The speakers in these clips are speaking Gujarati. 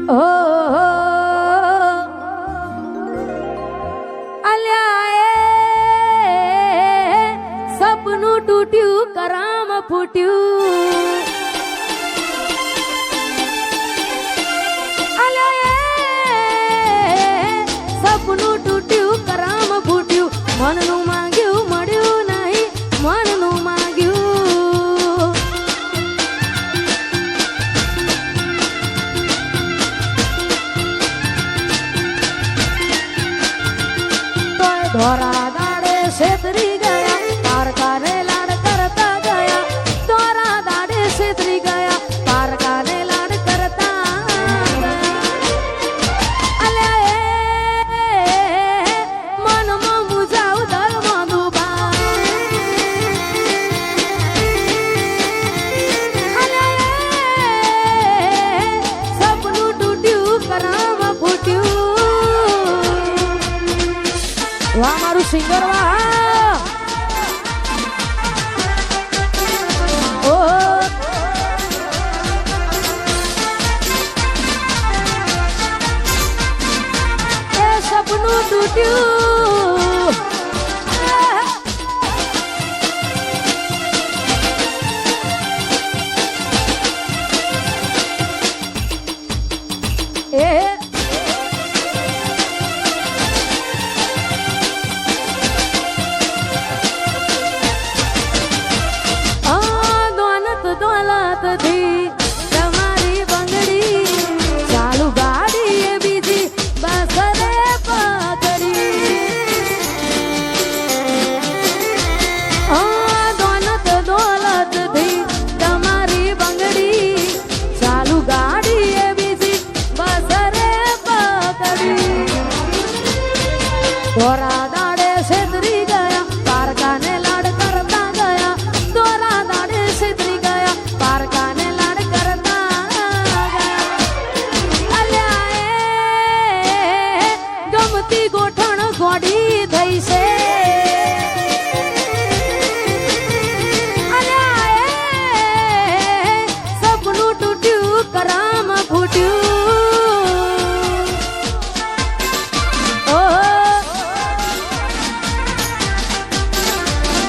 ઓ અલ્યા સપનું તૂટ્યું કરામ ફૂટ્યું અલ્યા સપનું તૂટ્યું કરામ ફૂટ્યું મનનું માંગ્યું મળ્યું નહીં મનનું માંગ્યું તોય ધોરા દાડે છેતરી ગયા પારકાને લાડ કરતા ગયા ધોરા દાડે છેતરી ગયા પારકાને લાડ કરતા અલ્યા મનમાં મુજાવ ધર્મ દુબા અલ્યા સપનું તૂટ્યું કરામ ફૂટ્યું વાહ મારું સિંગર વાહ ઓ એ સપનું તૂટ્યું એ દોલતથી તમારી બંગડી ચાલુ ગાડી એ બીજી બસ રે પકડી દોલતથી તમારી બંગડી ચાલુ ગાડી એ બીજી બસ રે પકડી ધોરા દાડે છેતરી ગયા પારકાને લાડ કરતા ગયા ધોરા દાડે છેતરી ગયા પારકાને લાડ કરતા ગયા અલ્યા ગમતી ગોઠણ ગોડી થઈ છે અલ્યા સપનું તૂટ્યું કરામ ફૂટ્યું ઓ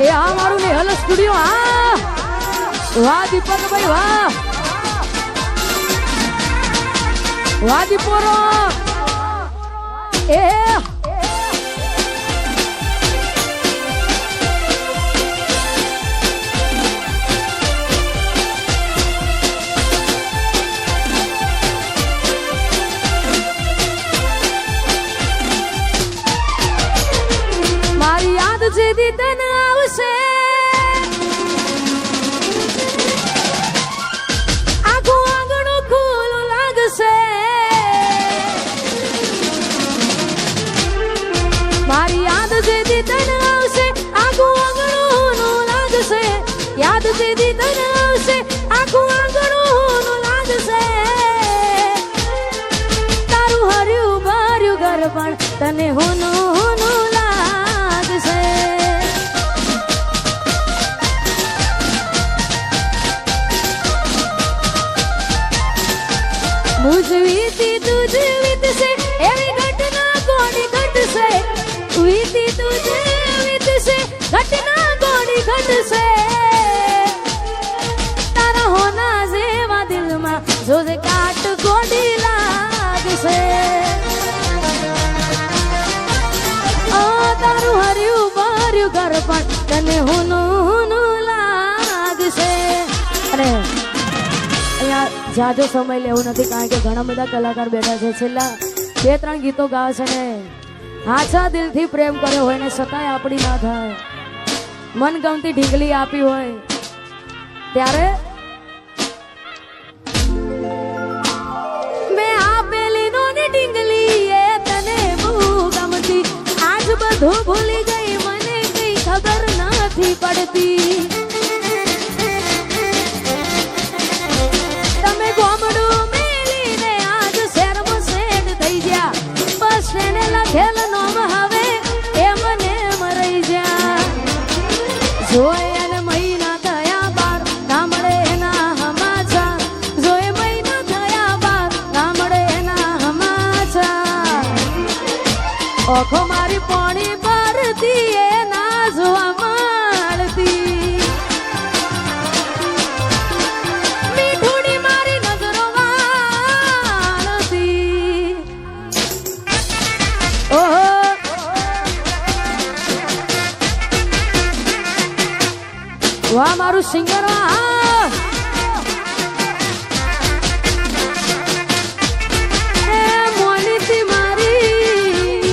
એ આ મારું નેહલ સ્ટુડિયો હા વાહ દીપકભાઈ વાહ વાહ દીપોરો એ મારી યાદ જેદી તને આવશે આખું આંગણું ખુલ્લું લાગશે મારી યાદ જેદી તને આવશે આખું આંગણું લાગશે યાદ જેદી તને આવશે આખું આંગણું લાગશે તારું હર્યું ભર્યું ઘર પણ તને હોનું લાગશે મુજ વીતી તુજ વીતશે એવી ઘટના કોની ઘટશે વીતી તુજ વીતશે ઘટના કોની ઘટશે તારા હોના જેવા દિલમાં જોજે કાટ કોડી લાગશે તારું હર્યું ભર્યું ઘર પણ તને હોનું લાગશે અને અહીંયા જાજો સમય લેવું નથી કારણ કે ઘણા બધા કલાકાર બેઠા છે છેલ્લા 2-3 ગીતો ગાવે છે ને આછા દિલથી પ્રેમ કર્યો હોય ને છતાંય આપણી ના થાય મનગમતી ઢીંગલી આપી હોય ત્યારે મેં આપેલી નોની ઢીંગલી એ તને બહુ ગમતી આજ બધું ભૂલી ગઈ મને કઈ ખબર નથી પડતી તમે ગોમડું મેલીને આજ શહેરમાં સેટ થઈ ગયા બસ એને લખેલ નોમ હવે એ મને મરાઈ જા જોય અને મહિના થયા બાર ના મળે એના સમાચાર જોય મહિના થયા બાર ના મળે એના વાહ મારું સિંગર વાહ એ મોનીતી મારી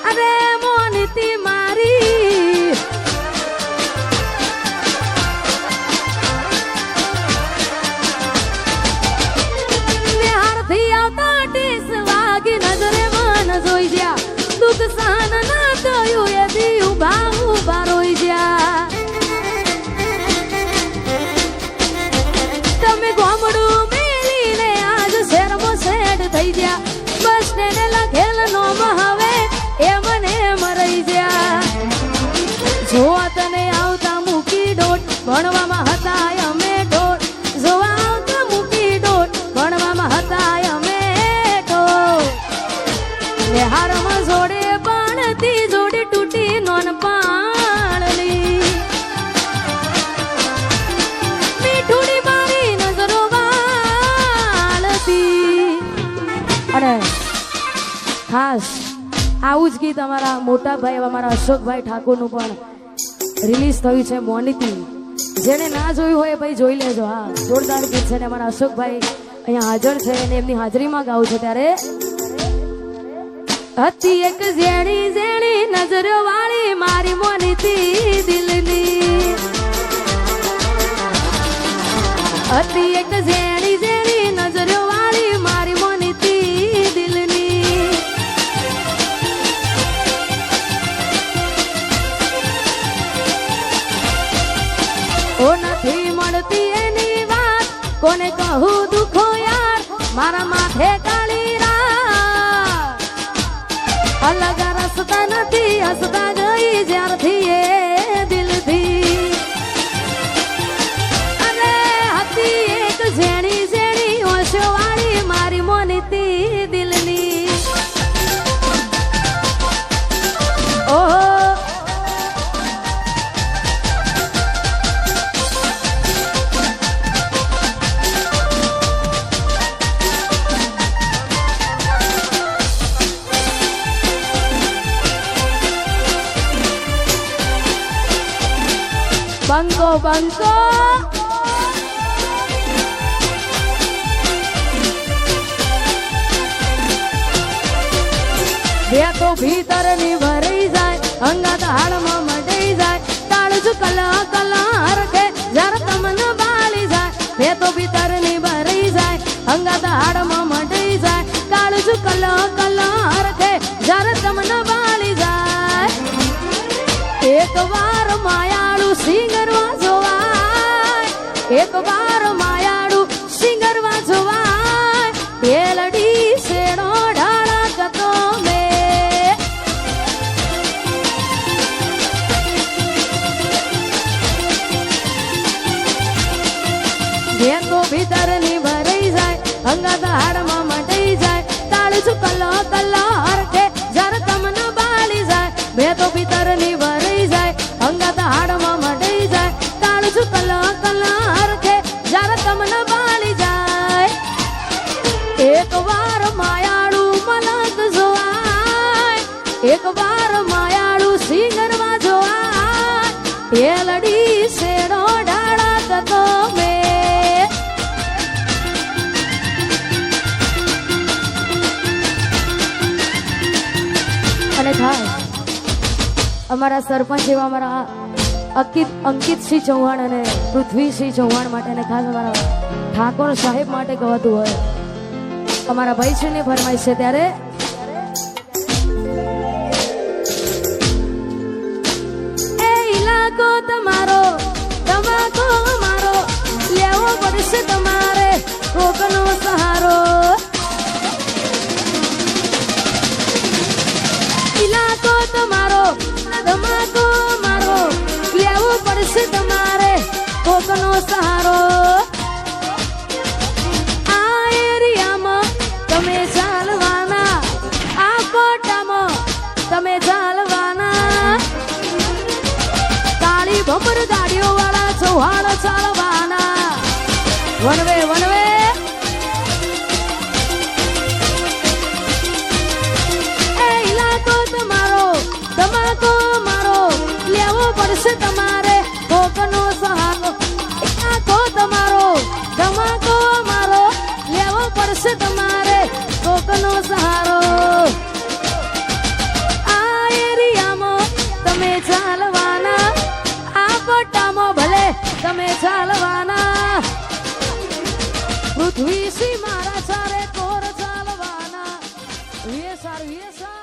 અરે મોનીતી મારી નિહારથી આવતા ટીસ વાગી નજરે જોઈ જ્યા દુઃખ સહન ના થયું એ દી ઉભા ઉભા રોઈ જ્યા તમે ગોમડું મેલીને આજ શહેરમાં સેટ થઈ જ્યા બસ સ્ટેન્ડ લખેલ નોમ હવે એ મને મરાઈ જ્યા જોવા તને આવતા મૂકી ડોટ ભણવામાં હતા અમે ડોટ જોવા આવતા મૂકી ડોટ ભણવામાં હતા અમે હારમાં જોડે પાણતી જોડે તૂટી નોન પાણલી મીઠુડી મારી નજરો વાળતી અને ખાસ આવું જ ગીત અમારા મોટા ભાઈ અમારા અશોકભાઈ ઠાકોરનું પણ રિલીઝ થયું છે મોનીતી જેને ના જોયું હોય ભાઈ જોઈ લેજો હા જોરદાર ગીત છે ને અમારા અશોકભાઈ અહીંયા હાજર છે અને એમની હાજરીમાં ગાવું છે ત્યારે હતી એક ઝેણી ઝેણી નજરો વાળી મારી મોનીતી દિલની હતી એક ઝેણી ઝેણી નજરો વાળી મારી મોનીતી દિલની ઓ નથી મળતી એની વાત કોને કહું દુખો યાર મારા માથે કાળી અલગ રસ્તા નથી હસતા ગઈ જ્યારથી એ દિલથી અરે હતી એક ઝેણી ઝેણી ઓશો વાળી મારી મોનીતી દિલની ઓહો બંકો બંકો બે તો ભીતર ની ભરાઈ જાય અંગાત હાડમાં મટાઈ જાય તાળજુ કલા કલા હરખે જર તમને બાળી જાય બે તો ભીતર ની ભરાઈ જાય અંગાત હાડમાં મટાઈ જાય તાળજુ કલા કલા હરખે જર તમને બાળી જાય એક વાર માયાળુ સિંગરવા જોવાય એક વાર માયાળુ સિંગરવા જોવાય એ લડી શેડો ઢાળા કતો મે જે તો ભીતર ની ભરાઈ જાય અંગાત હાડમાં મટાઈ જાય તાળજુ કલો કલો હરખે જર તમને બાળી જાય બે તો ભીતર ની ભરાઈ જાય અંગાત હાડમાં મટાઈ જાય તાળજુ કલો કલો હરખે જર તમને બાળી જાય એક વાર માયાળુ મલક જોવાય એક વાર માયાળુ સિંગરવા જોવાય એ લડી શેડો ઢાળા કતો મે અને થાય અમારા સરપંચ એવા અમારા અંકિતસિંહ ચૌહાણ અને પૃથ્વીસિંહ ચૌહાણ માટે અને ખાસ અમારા ઠાકોર સાહેબ માટે કહેવાતું હોય અમારા ભાઈ છે ને ફરમાઈશ છે ત્યારે એ ઇલાકો તમારો તમાકો મારો લેવો પડશે તમારે કોકનો સહારો ઇલાકો તમારો તમાકો મારો લેવો પડશે તમારે કોકનો સહારો આ એરિયામાં તમે ચાલવાના આ કોટામાં તમે ચાલવાના કાળી ભમર ગાડીઓ વાળા ચૌહાણ ચાલવાના વનવે વનવે સહારો આ એરિયામાં તમે ચાલવાના આ પટ્ટામાં ભલે તમે ચાલવાના પૃથ્વી સી મારા ચારે કોર ચાલવાના વેસાર